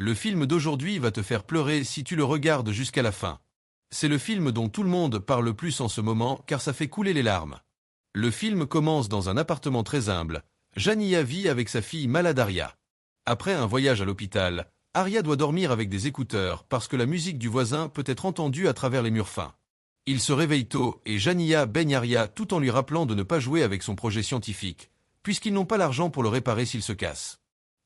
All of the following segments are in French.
Le film d'aujourd'hui va te faire pleurer si tu le regardes jusqu'à la fin. C'est le film dont tout le monde parle le plus en ce moment car ça fait couler les larmes. Le film commence dans un appartement très humble. Jania vit avec sa fille malade Aria. Après un voyage à l'hôpital, Aria doit dormir avec des écouteurs parce que la musique du voisin peut être entendue à travers les murs fins. Il se réveille tôt et Jania baigne Aria tout en lui rappelant de ne pas jouer avec son projet scientifique, puisqu'ils n'ont pas l'argent pour le réparer s'il se casse.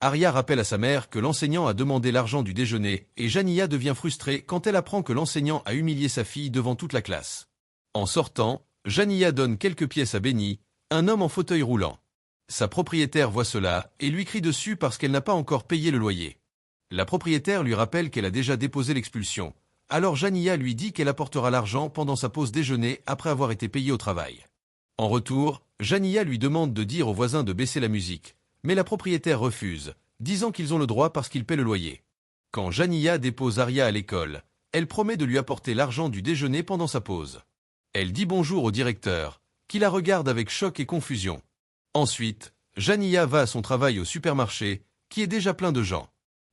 Aria rappelle à sa mère que l'enseignant a demandé l'argent du déjeuner et Jania devient frustrée quand elle apprend que l'enseignant a humilié sa fille devant toute la classe. En sortant, Jania donne quelques pièces à Benny, un homme en fauteuil roulant. Sa propriétaire voit cela et lui crie dessus parce qu'elle n'a pas encore payé le loyer. La propriétaire lui rappelle qu'elle a déjà déposé l'expulsion. Alors Jania lui dit qu'elle apportera l'argent pendant sa pause déjeuner après avoir été payée au travail. En retour, Jania lui demande de dire aux voisins de baisser la musique, mais la propriétaire refuse, disant qu'ils ont le droit parce qu'ils paient le loyer. Quand Jania dépose Aria à l'école, elle promet de lui apporter l'argent du déjeuner pendant sa pause. Elle dit bonjour au directeur, qui la regarde avec choc et confusion. Ensuite, Jania va à son travail au supermarché, qui est déjà plein de gens.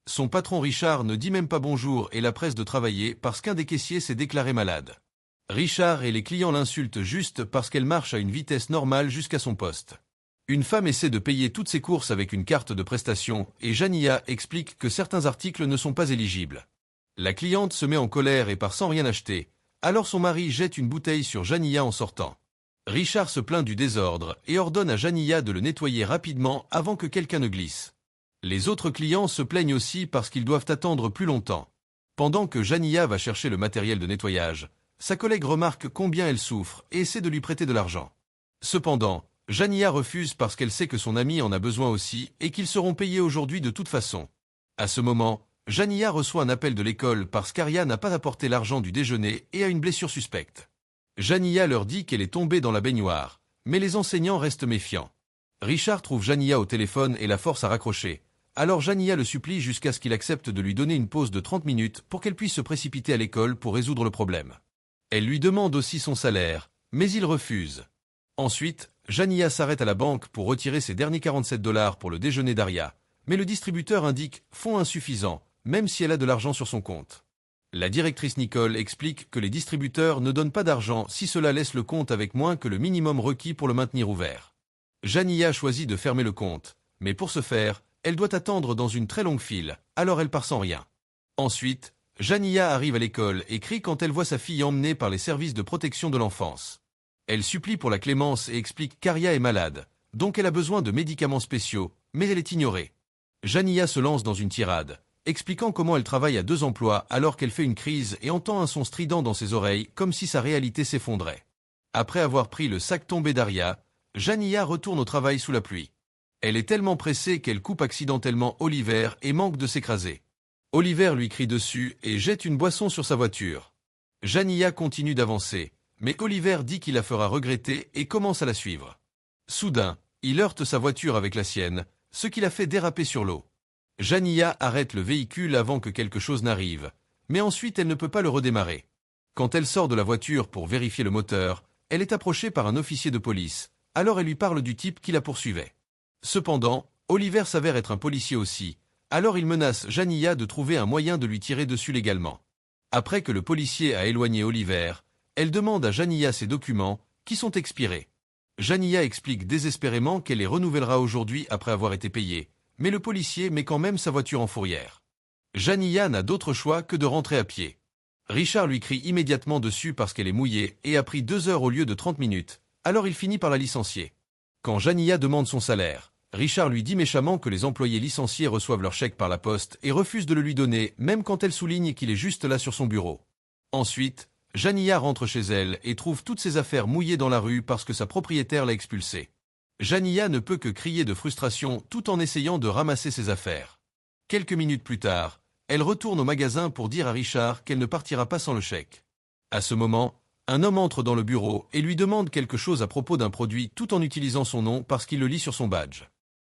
Son patron Richard ne dit même pas bonjour et la presse de travailler parce qu'un des caissiers s'est déclaré malade. Richard et les clients l'insultent juste parce qu'elle marche à une vitesse normale jusqu'à son poste. Une femme essaie de payer toutes ses courses avec une carte de prestation et Jania explique que certains articles ne sont pas éligibles. La cliente se met en colère et part sans rien acheter, alors son mari jette une bouteille sur Jania en sortant. Richard se plaint du désordre et ordonne à Jania de le nettoyer rapidement avant que quelqu'un ne glisse. Les autres clients se plaignent aussi parce qu'ils doivent attendre plus longtemps. Pendant que Jania va chercher le matériel de nettoyage, sa collègue remarque combien elle souffre et essaie de lui prêter de l'argent. Cependant, Jania refuse parce qu'elle sait que son ami en a besoin aussi et qu'ils seront payés aujourd'hui de toute façon. À ce moment, Jania reçoit un appel de l'école parce qu'Aria n'a pas apporté l'argent du déjeuner et a une blessure suspecte. Jania leur dit qu'elle est tombée dans la baignoire, mais les enseignants restent méfiants. Richard trouve Jania au téléphone et la force à raccrocher. Alors Jania le supplie jusqu'à ce qu'il accepte de lui donner une pause de 30 minutes pour qu'elle puisse se précipiter à l'école pour résoudre le problème. Elle lui demande aussi son salaire, mais il refuse. Ensuite, Jania s'arrête à la banque pour retirer ses derniers 47 $ pour le déjeuner d'Aria, mais le distributeur indique « fonds insuffisants », même si elle a de l'argent sur son compte. La directrice Nicole explique que les distributeurs ne donnent pas d'argent si cela laisse le compte avec moins que le minimum requis pour le maintenir ouvert. Jania choisit de fermer le compte, mais pour ce faire, elle doit attendre dans une très longue file, alors elle part sans rien. Ensuite, Jania arrive à l'école et crie quand elle voit sa fille emmenée par les services de protection de l'enfance. Elle supplie pour la clémence et explique qu'Aria est malade, donc elle a besoin de médicaments spéciaux, mais elle est ignorée. Jania se lance dans une tirade, expliquant comment elle travaille à 2 emplois alors qu'elle fait une crise et entend un son strident dans ses oreilles comme si sa réalité s'effondrait. Après avoir pris le sac tombé d'Aria, Jania retourne au travail sous la pluie. Elle est tellement pressée qu'elle coupe accidentellement Oliver et manque de s'écraser. Oliver lui crie dessus et jette une boisson sur sa voiture. Jania continue d'avancer, mais Oliver dit qu'il la fera regretter et commence à la suivre. Soudain, il heurte sa voiture avec la sienne, ce qui la fait déraper sur l'eau. Jania arrête le véhicule avant que quelque chose n'arrive, mais ensuite elle ne peut pas le redémarrer. Quand elle sort de la voiture pour vérifier le moteur, elle est approchée par un officier de police, alors elle lui parle du type qui la poursuivait. Cependant, Oliver s'avère être un policier aussi, alors il menace Jania de trouver un moyen de lui tirer dessus légalement. Après que le policier a éloigné Oliver, elle demande à Jania ses documents, qui sont expirés. Jania explique désespérément qu'elle les renouvellera aujourd'hui après avoir été payée, mais le policier met quand même sa voiture en fourrière. Jania n'a d'autre choix que de rentrer à pied. Richard lui crie immédiatement dessus parce qu'elle est mouillée et a pris 2 heures au lieu de 30 minutes, alors il finit par la licencier. Quand Jania demande son salaire, Richard lui dit méchamment que les employés licenciés reçoivent leur chèque par la poste et refuse de le lui donner, même quand elle souligne qu'il est juste là sur son bureau. Ensuite, Jania rentre chez elle et trouve toutes ses affaires mouillées dans la rue parce que sa propriétaire l'a expulsée. Jania ne peut que crier de frustration tout en essayant de ramasser ses affaires. Quelques minutes plus tard, elle retourne au magasin pour dire à Richard qu'elle ne partira pas sans le chèque. À ce moment, un homme entre dans le bureau et lui demande quelque chose à propos d'un produit tout en utilisant son nom parce qu'il le lit sur son badge.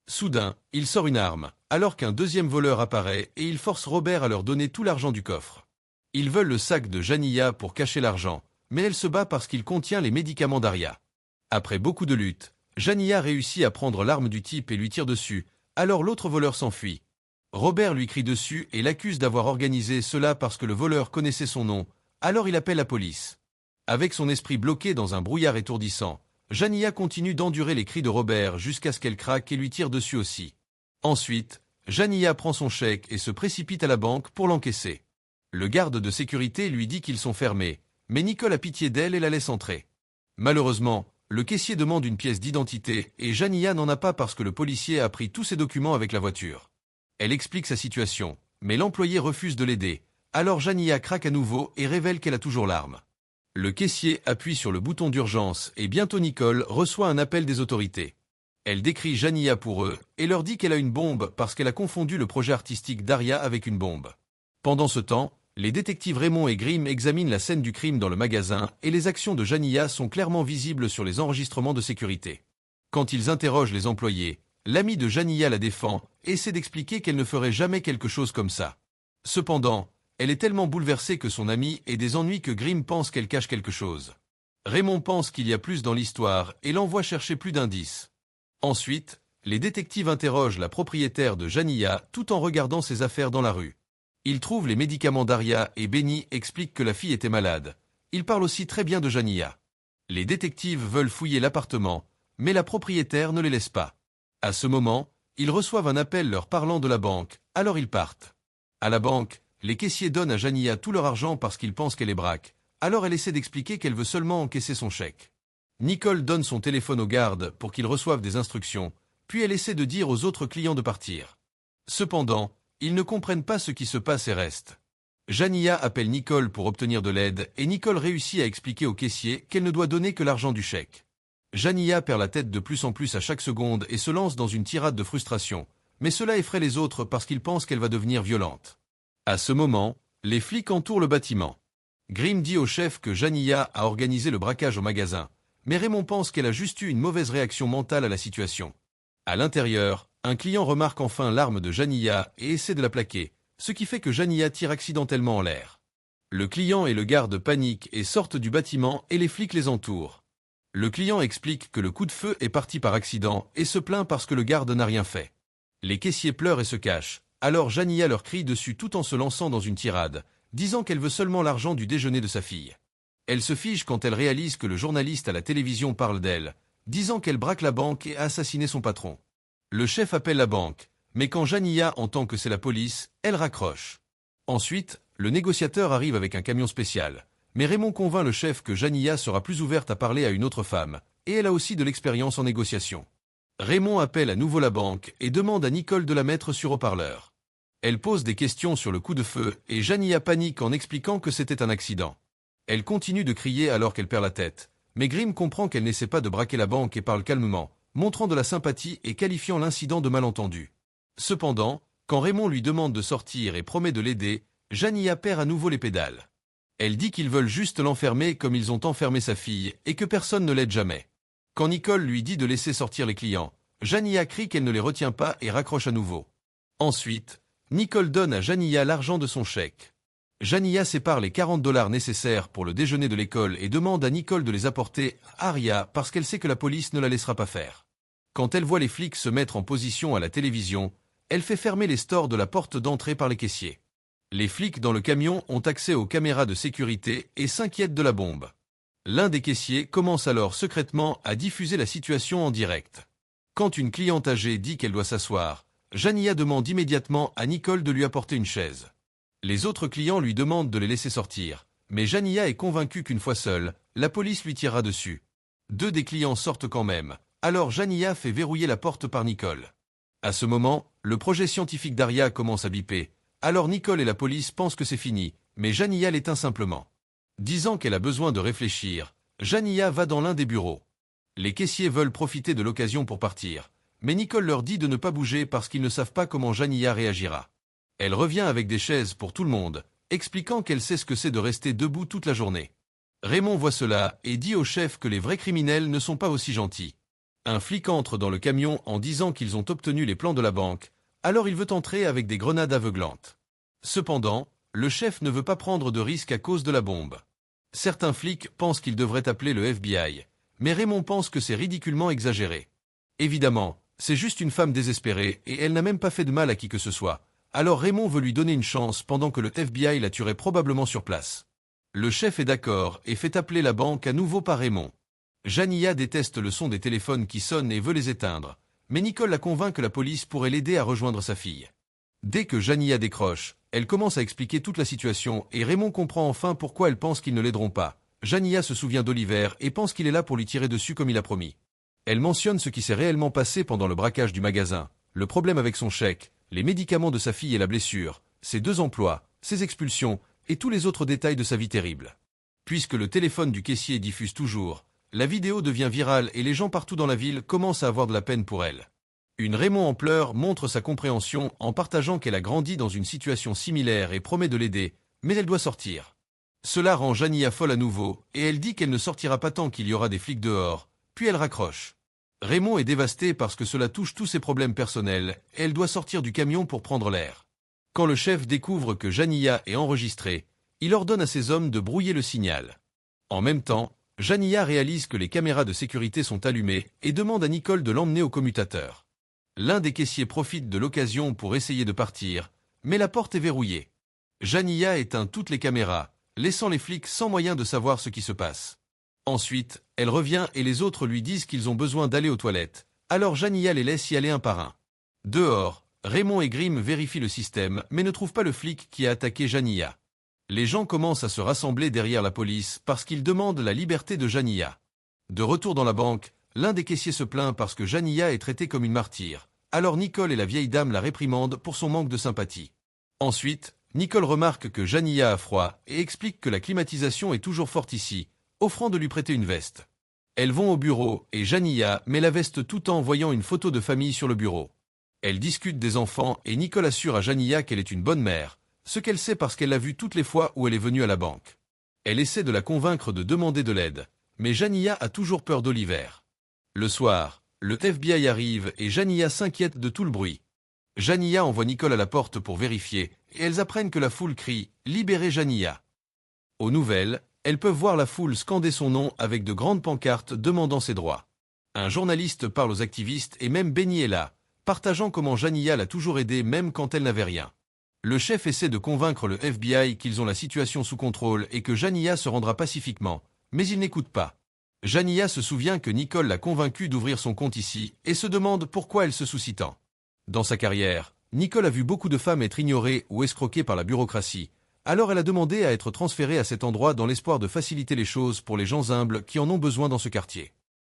Soudain, il sort une arme, alors qu'un deuxième voleur apparaît et il force Robert à leur donner tout l'argent du coffre. Ils veulent le sac de Jania pour cacher l'argent, mais elle se bat parce qu'il contient les médicaments d'Aria. Après beaucoup de luttes, Jania réussit à prendre l'arme du type et lui tire dessus, alors l'autre voleur s'enfuit. Robert lui crie dessus et l'accuse d'avoir organisé cela parce que le voleur connaissait son nom, alors il appelle la police. Avec son esprit bloqué dans un brouillard étourdissant, Jania continue d'endurer les cris de Robert jusqu'à ce qu'elle craque et lui tire dessus aussi. Ensuite, Jania prend son chèque et se précipite à la banque pour l'encaisser. Le garde de sécurité lui dit qu'ils sont fermés, mais Nicole a pitié d'elle et la laisse entrer. Malheureusement, le caissier demande une pièce d'identité et Jania n'en a pas parce que le policier a pris tous ses documents avec la voiture. Elle explique sa situation, mais l'employé refuse de l'aider, alors Jania craque à nouveau et révèle qu'elle a toujours l'arme. Le caissier appuie sur le bouton d'urgence et bientôt Nicole reçoit un appel des autorités. Elle décrit Jania pour eux et leur dit qu'elle a une bombe parce qu'elle a confondu le projet artistique d'Aria avec une bombe. Pendant ce temps, les détectives Raymond et Grimm examinent la scène du crime dans le magasin et les actions de Jania sont clairement visibles sur les enregistrements de sécurité. Quand ils interrogent les employés, l'ami de Jania la défend et essaie d'expliquer qu'elle ne ferait jamais quelque chose comme ça. Cependant, elle est tellement bouleversée que son amie ait des ennuis que Grimm pense qu'elle cache quelque chose. Raymond pense qu'il y a plus dans l'histoire et l'envoie chercher plus d'indices. Ensuite, les détectives interrogent la propriétaire de Jania tout en regardant ses affaires dans la rue. Ils trouvent les médicaments d'Aria et Benny explique que la fille était malade. Ils parlent aussi très bien de Jania. Les détectives veulent fouiller l'appartement, mais la propriétaire ne les laisse pas. À ce moment, ils reçoivent un appel leur parlant de la banque, alors ils partent. À la banque, les caissiers donnent à Jania tout leur argent parce qu'ils pensent qu'elle est braque, alors elle essaie d'expliquer qu'elle veut seulement encaisser son chèque. Nicole donne son téléphone aux gardes pour qu'ils reçoivent des instructions, puis elle essaie de dire aux autres clients de partir. Cependant, ils ne comprennent pas ce qui se passe et restent. Jania appelle Nicole pour obtenir de l'aide et Nicole réussit à expliquer au caissier qu'elle ne doit donner que l'argent du chèque. Jania perd la tête de plus en plus à chaque seconde et se lance dans une tirade de frustration, mais cela effraie les autres parce qu'ils pensent qu'elle va devenir violente. À ce moment, les flics entourent le bâtiment. Grimm dit au chef que Jania a organisé le braquage au magasin, mais Raymond pense qu'elle a juste eu une mauvaise réaction mentale à la situation. À l'intérieur, un client remarque enfin l'arme de Jania et essaie de la plaquer, ce qui fait que Jania tire accidentellement en l'air. Le client et le garde paniquent et sortent du bâtiment et les flics les entourent. Le client explique que le coup de feu est parti par accident et se plaint parce que le garde n'a rien fait. Les caissiers pleurent et se cachent, alors Jania leur crie dessus tout en se lançant dans une tirade, disant qu'elle veut seulement l'argent du déjeuner de sa fille. Elle se fige quand elle réalise que le journaliste à la télévision parle d'elle, disant qu'elle braque la banque et a assassiné son patron. Le chef appelle la banque, mais quand Jania entend que c'est la police, elle raccroche. Ensuite, le négociateur arrive avec un camion spécial, mais Raymond convainc le chef que Jania sera plus ouverte à parler à une autre femme, et elle a aussi de l'expérience en négociation. Raymond appelle à nouveau la banque et demande à Nicole de la mettre sur haut-parleur. Elle pose des questions sur le coup de feu et Jania panique en expliquant que c'était un accident. Elle continue de crier alors qu'elle perd la tête, mais Grimm comprend qu'elle n'essaie pas de braquer la banque et parle calmement, montrant de la sympathie et qualifiant l'incident de malentendu. Cependant, quand Raymond lui demande de sortir et promet de l'aider, Jania perd à nouveau les pédales. Elle dit qu'ils veulent juste l'enfermer comme ils ont enfermé sa fille et que personne ne l'aide jamais. Quand Nicole lui dit de laisser sortir les clients, Jania crie qu'elle ne les retient pas et raccroche à nouveau. Ensuite, Nicole donne à Jania l'argent de son chèque. Jania sépare les $40 nécessaires pour le déjeuner de l'école et demande à Nicole de les apporter à Aria parce qu'elle sait que la police ne la laissera pas faire. Quand elle voit les flics se mettre en position à la télévision, elle fait fermer les stores de la porte d'entrée par les caissiers. Les flics dans le camion ont accès aux caméras de sécurité et s'inquiètent de la bombe. L'un des caissiers commence alors secrètement à diffuser la situation en direct. Quand une cliente âgée dit qu'elle doit s'asseoir, Jania demande immédiatement à Nicole de lui apporter une chaise. Les autres clients lui demandent de les laisser sortir, mais Jania est convaincue qu'une fois seule, la police lui tirera dessus. 2 des clients sortent quand même, alors Jania fait verrouiller la porte par Nicole. À ce moment, le projet scientifique d'Aria commence à biper, alors Nicole et la police pensent que c'est fini, mais Jania l'éteint simplement. Disant qu'elle a besoin de réfléchir, Jania va dans l'un des bureaux. Les caissiers veulent profiter de l'occasion pour partir, mais Nicole leur dit de ne pas bouger parce qu'ils ne savent pas comment Jania réagira. Elle revient avec des chaises pour tout le monde, expliquant qu'elle sait ce que c'est de rester debout toute la journée. Raymond voit cela et dit au chef que les vrais criminels ne sont pas aussi gentils. Un flic entre dans le camion en disant qu'ils ont obtenu les plans de la banque, alors il veut entrer avec des grenades aveuglantes. Cependant, le chef ne veut pas prendre de risque à cause de la bombe. Certains flics pensent qu'ils devraient appeler le FBI, mais Raymond pense que c'est ridiculement exagéré. Évidemment, c'est juste une femme désespérée et elle n'a même pas fait de mal à qui que ce soit, Alors Raymond veut lui donner une chance pendant que le FBI la tuerait probablement sur place. Le chef est d'accord et fait appeler la banque à nouveau par Raymond. Jania déteste le son des téléphones qui sonnent et veut les éteindre, mais Nicole la convainc que la police pourrait l'aider à rejoindre sa fille. Dès que Jania décroche, elle commence à expliquer toute la situation et Raymond comprend enfin pourquoi elle pense qu'ils ne l'aideront pas. Jania se souvient d'Oliver et pense qu'il est là pour lui tirer dessus comme il a promis. Elle mentionne ce qui s'est réellement passé pendant le braquage du magasin, le problème avec son chèque, les médicaments de sa fille et la blessure, ses 2 emplois, ses expulsions et tous les autres détails de sa vie terrible. Puisque le téléphone du caissier diffuse toujours, la vidéo devient virale et les gens partout dans la ville commencent à avoir de la peine pour elle. Une Raymond en pleurs montre sa compréhension en partageant qu'elle a grandi dans une situation similaire et promet de l'aider, mais elle doit sortir. Cela rend Jania folle à nouveau, et elle dit qu'elle ne sortira pas tant qu'il y aura des flics dehors, puis elle raccroche. Raymond est dévasté parce que cela touche tous ses problèmes personnels, et elle doit sortir du camion pour prendre l'air. Quand le chef découvre que Jania est enregistrée, il ordonne à ses hommes de brouiller le signal. En même temps, Jania réalise que les caméras de sécurité sont allumées et demande à Nicole de l'emmener au commutateur. L'un des caissiers profite de l'occasion pour essayer de partir, mais la porte est verrouillée. Jania éteint toutes les caméras, laissant les flics sans moyen de savoir ce qui se passe. Ensuite, elle revient et les autres lui disent qu'ils ont besoin d'aller aux toilettes, alors Jania les laisse y aller un par un. Dehors, Raymond et Grimm vérifient le système mais ne trouvent pas le flic qui a attaqué Jania. Les gens commencent à se rassembler derrière la police parce qu'ils demandent la liberté de Jania. De retour dans la banque, l'un des caissiers se plaint parce que Jania est traitée comme une martyre. Alors Nicole et la vieille dame la réprimandent pour son manque de sympathie. Ensuite, Nicole remarque que Jania a froid et explique que la climatisation est toujours forte ici, offrant de lui prêter une veste. Elles vont au bureau et Jania met la veste tout en voyant une photo de famille sur le bureau. Elles discutent des enfants et Nicole assure à Jania qu'elle est une bonne mère, ce qu'elle sait parce qu'elle l'a vu toutes les fois où elle est venue à la banque. Elle essaie de la convaincre de demander de l'aide, mais Jania a toujours peur d'Oliver. Le soir, le FBI arrive et Jania s'inquiète de tout le bruit. Jania envoie Nicole à la porte pour vérifier, et elles apprennent que la foule crie « Libérez Jania ». Aux nouvelles, elles peuvent voir la foule scander son nom avec de grandes pancartes demandant ses droits. Un journaliste parle aux activistes et même Benny est là, partageant comment Jania l'a toujours aidé même quand elle n'avait rien. Le chef essaie de convaincre le FBI qu'ils ont la situation sous contrôle et que Jania se rendra pacifiquement, mais il n'écoute pas. Jania se souvient que Nicole l'a convaincue d'ouvrir son compte ici et se demande pourquoi elle se soucie tant. Dans sa carrière, Nicole a vu beaucoup de femmes être ignorées ou escroquées par la bureaucratie, alors elle a demandé à être transférée à cet endroit dans l'espoir de faciliter les choses pour les gens humbles qui en ont besoin dans ce quartier.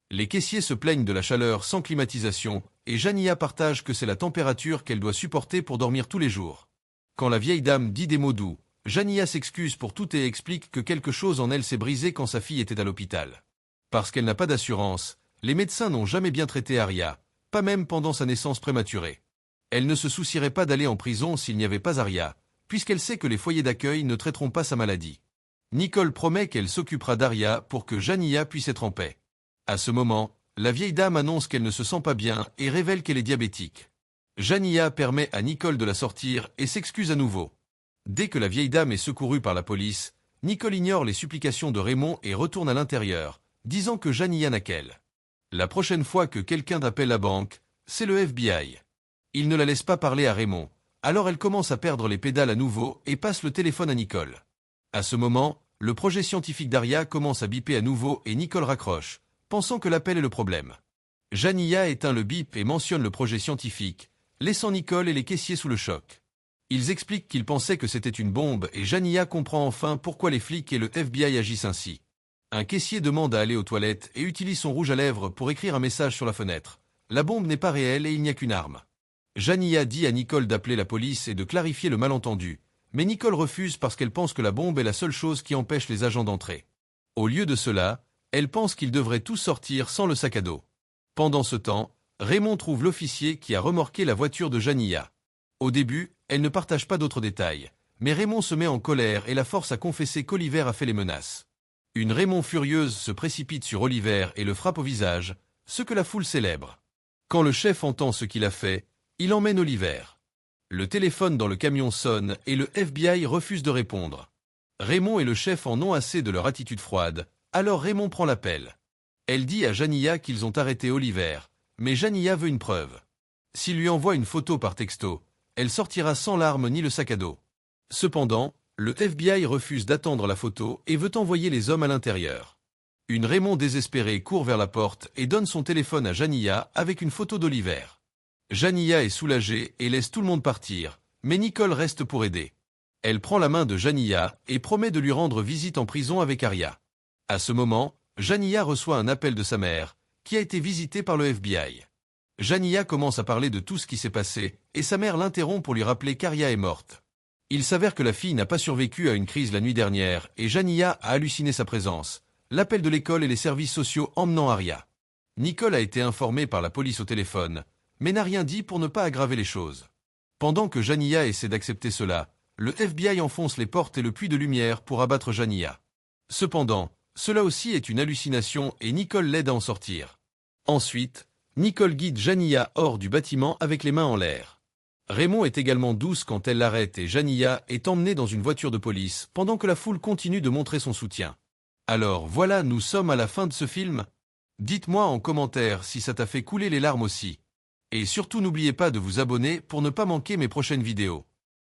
Les caissiers se plaignent de la chaleur sans climatisation et Jania partage que c'est la température qu'elle doit supporter pour dormir tous les jours. Quand la vieille dame dit des mots doux, Jania s'excuse pour tout et explique que quelque chose en elle s'est brisé quand sa fille était à l'hôpital. Parce qu'elle n'a pas d'assurance, les médecins n'ont jamais bien traité Aria, pas même pendant sa naissance prématurée. Elle ne se soucierait pas d'aller en prison s'il n'y avait pas Aria, puisqu'elle sait que les foyers d'accueil ne traiteront pas sa maladie. Nicole promet qu'elle s'occupera d'Aria pour que Jania puisse être en paix. À ce moment, la vieille dame annonce qu'elle ne se sent pas bien et révèle qu'elle est diabétique. Jania permet à Nicole de la sortir et s'excuse à nouveau. Dès que la vieille dame est secourue par la police, Nicole ignore les supplications de Raymond et retourne à l'intérieur, disant que Jania n'a qu'elle. La prochaine fois que quelqu'un appelle la banque, c'est le FBI. Il ne la laisse pas parler à Raymond, alors elle commence à perdre les pédales à nouveau et passe le téléphone à Nicole. À ce moment, le projet scientifique d'Aria commence à biper à nouveau et Nicole raccroche, pensant que l'appel est le problème. Jania éteint le bip et mentionne le projet scientifique, laissant Nicole et les caissiers sous le choc. Ils expliquent qu'ils pensaient que c'était une bombe et Jania comprend enfin pourquoi les flics et le FBI agissent ainsi. Un caissier demande à aller aux toilettes et utilise son rouge à lèvres pour écrire un message sur la fenêtre. La bombe n'est pas réelle et il n'y a qu'une arme. Jania dit à Nicole d'appeler la police et de clarifier le malentendu, mais Nicole refuse parce qu'elle pense que la bombe est la seule chose qui empêche les agents d'entrer. Au lieu de cela, elle pense qu'ils devraient tous sortir sans le sac à dos. Pendant ce temps, Raymond trouve l'officier qui a remorqué la voiture de Jania. Au début, elle ne partage pas d'autres détails, mais Raymond se met en colère et la force à confesser qu'Oliver a fait les menaces. Une Raymond furieuse se précipite sur Oliver et le frappe au visage, ce que la foule célèbre. Quand le chef entend ce qu'il a fait, il emmène Oliver. Le téléphone dans le camion sonne et le FBI refuse de répondre. Raymond et le chef en ont assez de leur attitude froide, alors Raymond prend l'appel. Elle dit à Jania qu'ils ont arrêté Oliver, mais Jania veut une preuve. S'il lui envoie une photo par texto, Elle sortira sans l'arme ni le sac à dos. Cependant, le FBI refuse d'attendre la photo et veut envoyer les hommes à l'intérieur. Raymond désespéré court vers la porte et donne son téléphone à Janiyah avec une photo d'Oliver. Janiyah est soulagée et laisse tout le monde partir, mais Nicole reste pour aider. Elle prend la main de Janiyah et promet de lui rendre visite en prison avec Aria. À ce moment, Janiyah reçoit un appel de sa mère, qui a été visitée par le FBI. Janiyah commence à parler de tout ce qui s'est passé, et sa mère l'interrompt pour lui rappeler qu'Aria est morte. Il s'avère que la fille n'a pas survécu à une crise la nuit dernière, et Janiyah a halluciné sa présence, l'appel de l'école et les services sociaux emmenant Aria. Nicole a été informée par la police au téléphone, mais n'a rien dit pour ne pas aggraver les choses. Pendant que Janiyah essaie d'accepter cela, le FBI enfonce les portes et le puits de lumière pour abattre Janiyah. Cependant, cela aussi est une hallucination et Nicole l'aide à en sortir. Ensuite, Nicole guide Janiyah hors du bâtiment avec les mains en l'air. Raymond est également douce quand elle l'arrête et Janiyah est emmenée dans une voiture de police pendant que la foule continue de montrer son soutien. Alors voilà, nous sommes à la fin de ce film. Dites-moi en commentaire si ça t'a fait couler les larmes aussi. Et surtout n'oubliez pas de vous abonner pour ne pas manquer mes prochaines vidéos.